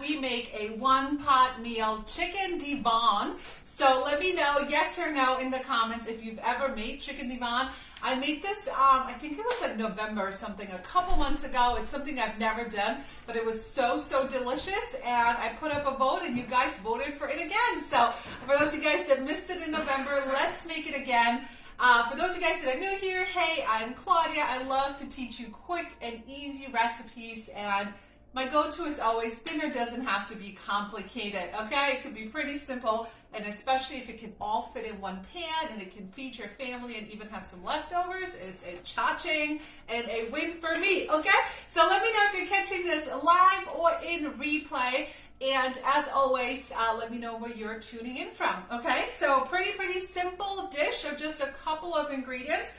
we make a one-pot meal chicken divan. So let me know yes or no in the comments if you've ever made chicken divan. I made this, I think it was like November or something, a couple months ago. It's something I've never done, but it was so delicious, and I put up a vote and you guys voted for it again. So for those of you guys that missed it in November, let's make it again. For those of you guys that are new here, hey, I'm Claudia. I love to teach you quick and easy recipes, and my go-to is always dinner doesn't have to be complicated, okay? It could be pretty simple, and especially if it can all fit in one pan and it can feed your family and even have some leftovers, it's a cha-ching and a win for me, okay? So let me know if you're catching this live or in replay. And as always, let me know where you're tuning in from, okay? So pretty simple dish of just a couple of ingredients.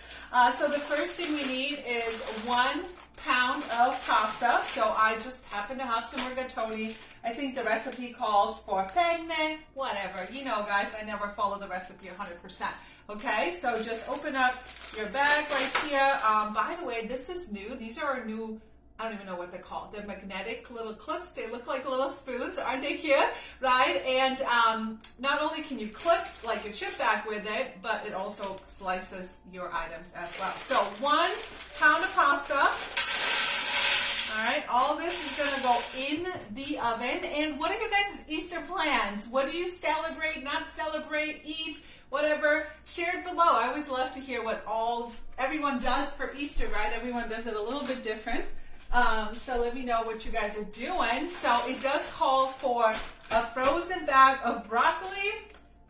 So the first thing we need is 1 pound of pasta. So I just happen to have some rigatoni. I think the recipe calls for penne, whatever. You know, guys, I never follow the recipe 100%. Okay, so just open up your bag right here. By the way, this is new. These are our new, I don't even know what they're called. They're magnetic little clips. They look like little spoons. Aren't they cute? Right? And not only can you clip like your chip bag with it, but it also slices your items as well. So 1 pound of pasta. All right, all this is gonna go in the oven. And what are your guys' Easter plans? What do you celebrate, not celebrate, eat, whatever? Share it below. I always love to hear what everyone does for Easter, right? Everyone does it a little bit different. So let me know what you guys are doing. So it does call for a frozen bag of broccoli.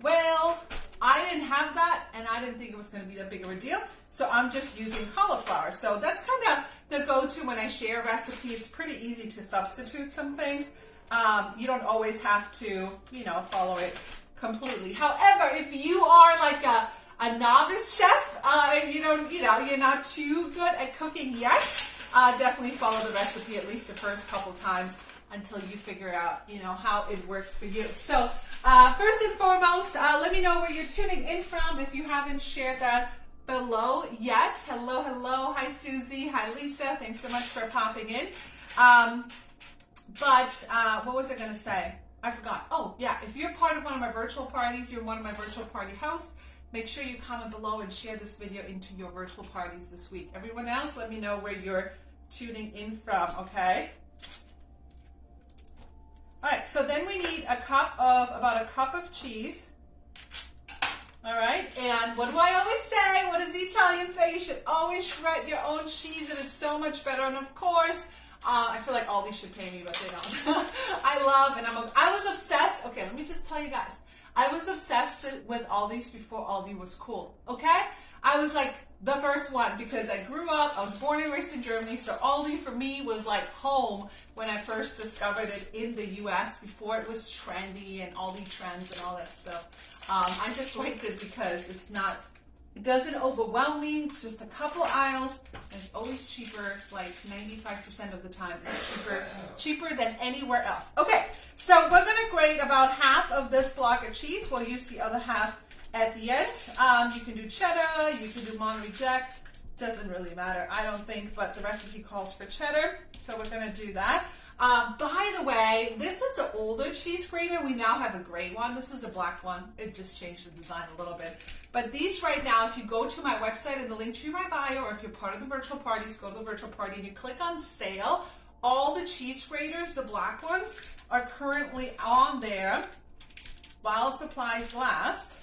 Well, I didn't have that, and I didn't think it was going to be that big of a deal. So I'm just using cauliflower. So that's kind of the go-to when I share a recipe. It's pretty easy to substitute some things. You don't always have to, follow it completely. However, if you are like a novice chef, and you're not too good at cooking yet, definitely follow the recipe at least the first couple times until you figure out, how it works for you. So first and foremost, let me know where you're tuning in from if you haven't shared that below yet. Hello. Hi, Susie. Hi, Lisa. Thanks so much for popping in. But what was I going to say? I forgot. Oh, yeah. If you're part of one of my virtual parties, you're one of my virtual party hosts, make sure you comment below and share this video into your virtual parties this week. Everyone else, let me know where you're tuning in from, okay? All right, so then we need about a cup of cheese. All right, and what do I always say? What does the Italian say? You should always shred your own cheese. It is so much better. And of course, I feel like Aldi should pay me, but they don't. I was obsessed. Okay, let me just tell you guys. I was obsessed with Aldi's before Aldi was cool, okay? I was like the first one because I grew up, I was born and raised in Germany, so Aldi for me was like home when I first discovered it in the US before it was trendy and Aldi trends and all that stuff. I just liked it because it doesn't overwhelm me. It's just a couple aisles, and it's always cheaper, like 95% of the time. It's cheaper than anywhere else. Okay, so we're gonna grate about half of this block of cheese. We'll use the other half at the end. You can do cheddar, you can do Monterey Jack. Doesn't really matter, I don't think, but the recipe calls for cheddar, so we're gonna do that. By the way, this is the older cheese grater. We now have a gray one. This is the black one. It just changed the design a little bit. But these right now, if you go to my website in the link to my bio, or if you're part of the virtual parties, go to the virtual party and you click on sale, all the cheese graters, the black ones, are currently on there while supplies last,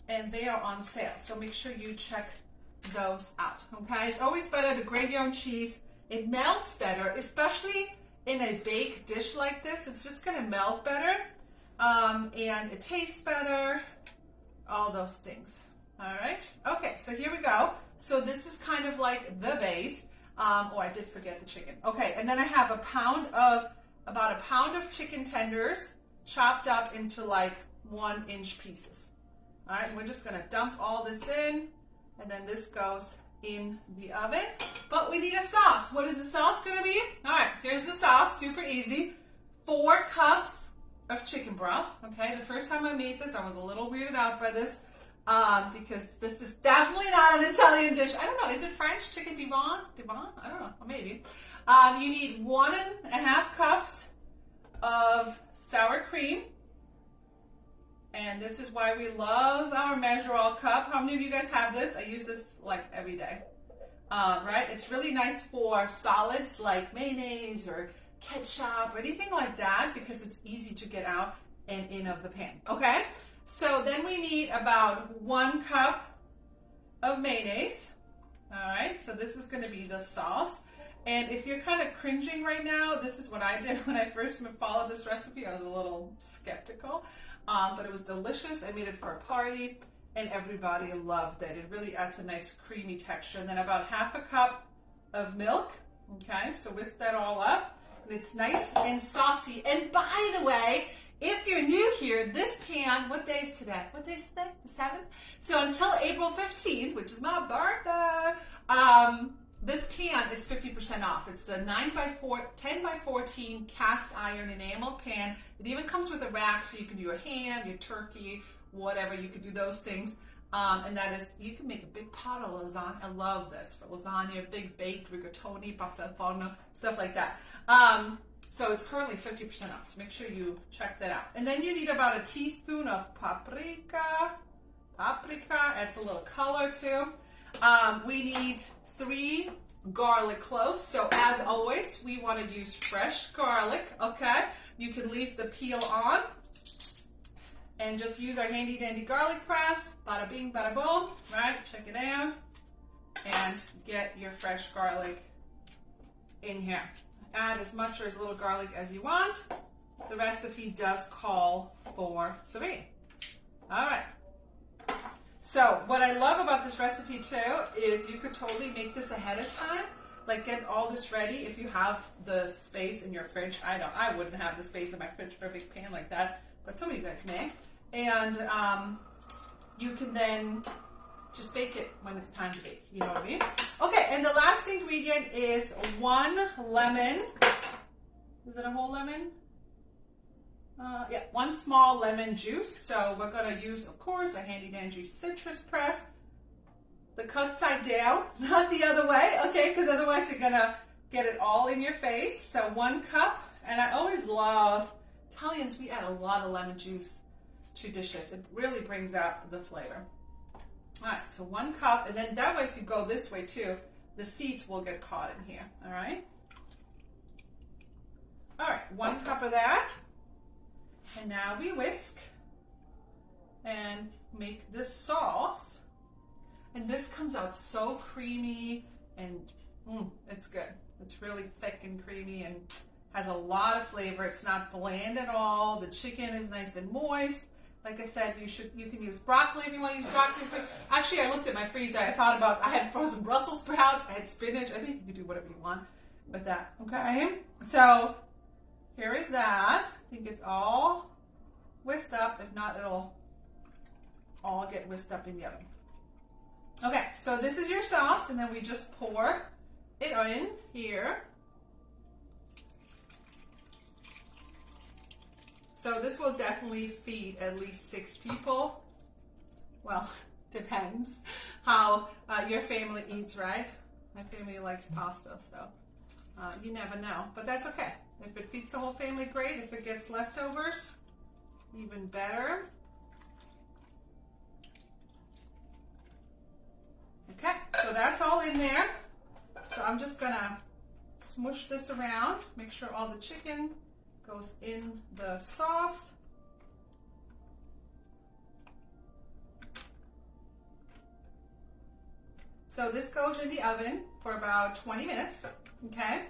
and they are on sale. So make sure you check those out, okay? It's always better to grate your own cheese. It melts better, especially in a baked dish like this. It's just gonna melt better, and it tastes better, all those things. All right, okay, so here we go. So this is kind of like the base. Oh, I did forget the chicken. Okay, and then I have about a pound of chicken tenders chopped up into like 1-inch pieces. All right, we're just gonna dump all this in, and then this goes in the oven. But we need a sauce. What is the sauce gonna be? All right, here's the sauce, super easy. 4 cups of chicken broth, okay? The first time I made this, I was a little weirded out by this because this is definitely not an Italian dish. I don't know, is it French? Chicken divan? Divan? I don't know, maybe. You need 1.5 cups of sour cream. And this is why we love our Measure All cup. How many of you guys have this? I use this like every day, right? It's really nice for solids like mayonnaise or ketchup or anything like that because it's easy to get out and in of the pan, okay? So then we need about 1 cup of mayonnaise, all right? So this is gonna be the sauce. And if you're kind of cringing right now, this is what I did when I first followed this recipe. I was a little skeptical. But it was delicious. I made it for a party and everybody loved it. It really adds a nice creamy texture. And then about 1/2 cup of milk. Okay, so whisk that all up. And it's nice and saucy. And by the way, if you're new here, this pan, what day is today? What day is today? The 7th? So until April 15th, which is my birthday, this pan is 50% off. It's a 10 by 14 cast iron enamel pan. It even comes with a rack, so you can do your ham, your turkey, whatever. You could do those things. And that is, you can make a big pot of lasagna. I love this for lasagna, big baked rigatoni, pasta al forno, stuff like that. So it's currently 50% off, so make sure you check that out. And then you need about a teaspoon of paprika. Paprika adds a little color too. We need 3 garlic cloves. So as always, we want to use fresh garlic, okay? You can leave the peel on and just use our handy dandy garlic press. Bada bing, bada boom, right? Check it out. And get your fresh garlic in here. Add as much or as little garlic as you want. The recipe does call for 3. All right. So what I love about this recipe too is you could totally make this ahead of time. Like get all this ready if you have the space in your fridge. I wouldn't have the space in my fridge for a big pan like that, but some of you guys may. And you can then just bake it when it's time to bake. You know what I mean? Okay, and the last ingredient is 1 lemon. Is it a whole lemon? Yeah, 1 small lemon juice. So we're gonna use, of course, a handy dandy citrus press. The cut side down, not the other way, okay? Because otherwise you're gonna get it all in your face. So 1 cup, and I always love, Italians, we add a lot of lemon juice to dishes. It really brings out the flavor. All right, so 1 cup, and then that way if you go this way too, the seeds will get caught in here, all right? All right, 1 cup of that. And now we whisk and make this sauce. And this comes out so creamy and it's good. It's really thick and creamy and has a lot of flavor. It's not bland at all. The chicken is nice and moist. Like I said, you can use broccoli if you want to use broccoli. Actually, I looked at my freezer. I thought about, I had frozen Brussels sprouts. I had spinach. I think you can do whatever you want with that, okay? So here is that. I think it's all whisked up. If not, it'll all get whisked up in the oven. Okay, so this is your sauce, and then we just pour it in here. So this will definitely feed at least 6 people. Well, depends how your family eats, right? My family likes pasta, so you never know, but that's okay. If it feeds the whole family, great. If it gets leftovers, even better. Okay, so that's all in there. So I'm just gonna smush this around, make sure all the chicken goes in the sauce. So this goes in the oven for about 20 minutes, okay?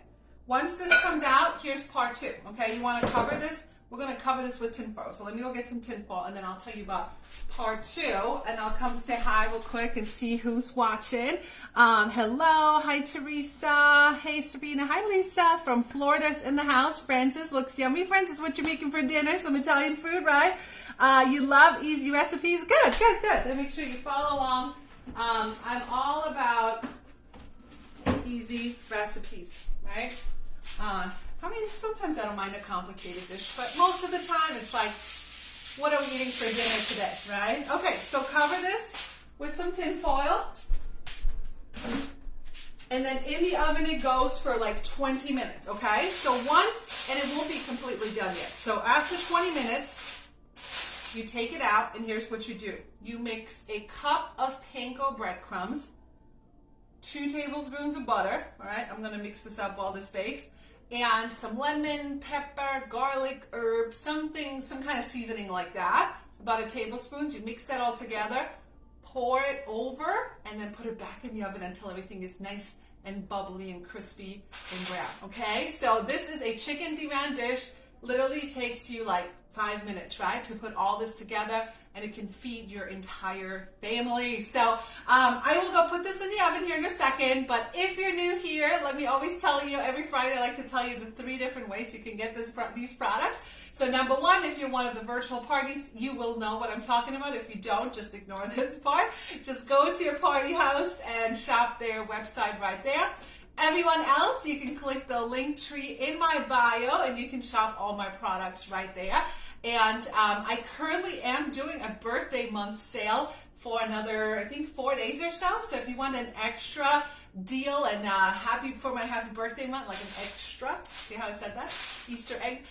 Once this comes out, here's part 2, okay? You wanna cover this. We're gonna cover this with tinfoil. So let me go get some tinfoil and then I'll tell you about part 2 and I'll come say hi real quick and see who's watching. Hello, hi Teresa. Hey Serena, hi Lisa from Florida's in the house. Francis, looks yummy. Francis, what you making for dinner? Some Italian food, right? You love easy recipes? Good, good, good. Then make sure you follow along. I'm all about easy recipes, right? I mean, sometimes I don't mind a complicated dish, but most of the time it's like, what are we eating for dinner today, right? Okay, so cover this with some tin foil. And then in the oven it goes for like 20 minutes, okay? So once, and it won't be completely done yet. So after 20 minutes, you take it out, and here's what you do. You mix a cup of panko breadcrumbs, 2 tablespoons of butter, all right? I'm gonna mix this up while this bakes, and some lemon, pepper, garlic, herbs, something, some kind of seasoning like that. About a tablespoon. So you mix that all together, pour it over, and then put it back in the oven until everything is nice and bubbly and crispy and brown, okay? So this is a chicken divan dish. Literally takes you like 5 minutes, right, to put all this together, and it can feed your entire family. So I will go put this in the oven here in a second, but if you're new here, let me always tell you, every Friday I like to tell you the 3 different ways you can get these products. So number 1, if you're one of the virtual parties, you will know what I'm talking about. If you don't, just ignore this part. Just go to your party house and shop their website right there. Everyone else, you can click the link tree in my bio and you can shop all my products right there. And I currently am doing a birthday month sale for another, I think, 4 days or so. So if you want an extra deal and for my happy birthday month, like an extra, see how I said that? Easter egg.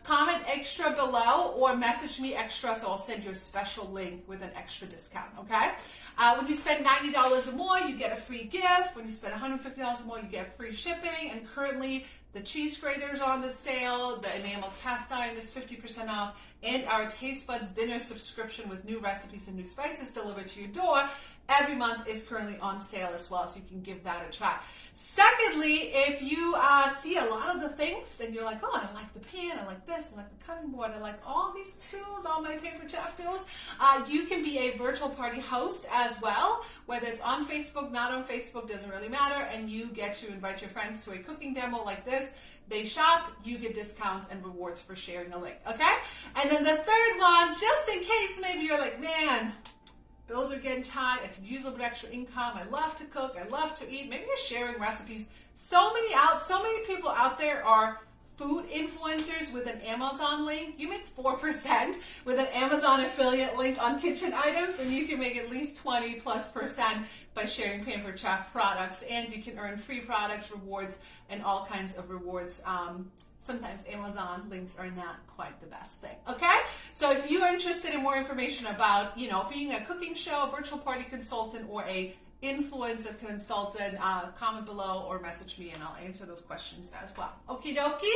Comment extra below or message me extra, so I'll send you a special link with an extra discount, okay? When you spend $90 or more, you get a free gift. When you spend $150 or more, you get free shipping. And currently, the cheese grater is on the sale, the enamel cast iron is 50% off, and our Taste Buds dinner subscription with new recipes and new spices delivered to your door every month is currently on sale as well, so you can give that a try. Secondly, if you see a lot of the things and you're like, oh, I like the pan, I like this, I like the cutting board, I like all these tools, all my paper chef tools, you can be a virtual party host as well, whether it's on Facebook, not on Facebook, doesn't really matter, and you get to invite your friends to a cooking demo like this. They shop, you get discounts and rewards for sharing a link, okay? And then the third one, just in case maybe you're like, man, bills are getting tight, I could use a little bit extra income, I love to cook, I love to eat, maybe you're sharing recipes. So many people out there are food influencers with an Amazon link. You make 4% with an Amazon affiliate link on kitchen items, and you can make at least 20+% by sharing Pampered Chef products, and you can earn free products, rewards, and all kinds of rewards. Sometimes Amazon links are not quite the best thing, okay? So if you are interested in more information about, being a cooking show, a virtual party consultant, or a influencer consultant, comment below or message me and I'll answer those questions as well. Okie dokie.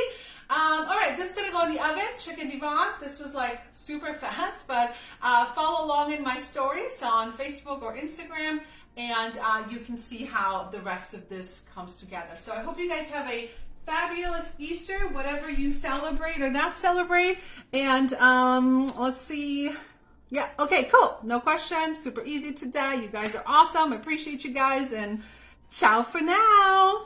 All right, this is gonna go in the oven, Chicken Divan. This was like super fast, but follow along in my stories on Facebook or Instagram, and you can see how the rest of this comes together. So I hope you guys have a fabulous Easter, whatever you celebrate or not celebrate. And let's see. Yeah, okay, cool. No questions. Super easy today. You guys are awesome. I appreciate you guys, and ciao for now.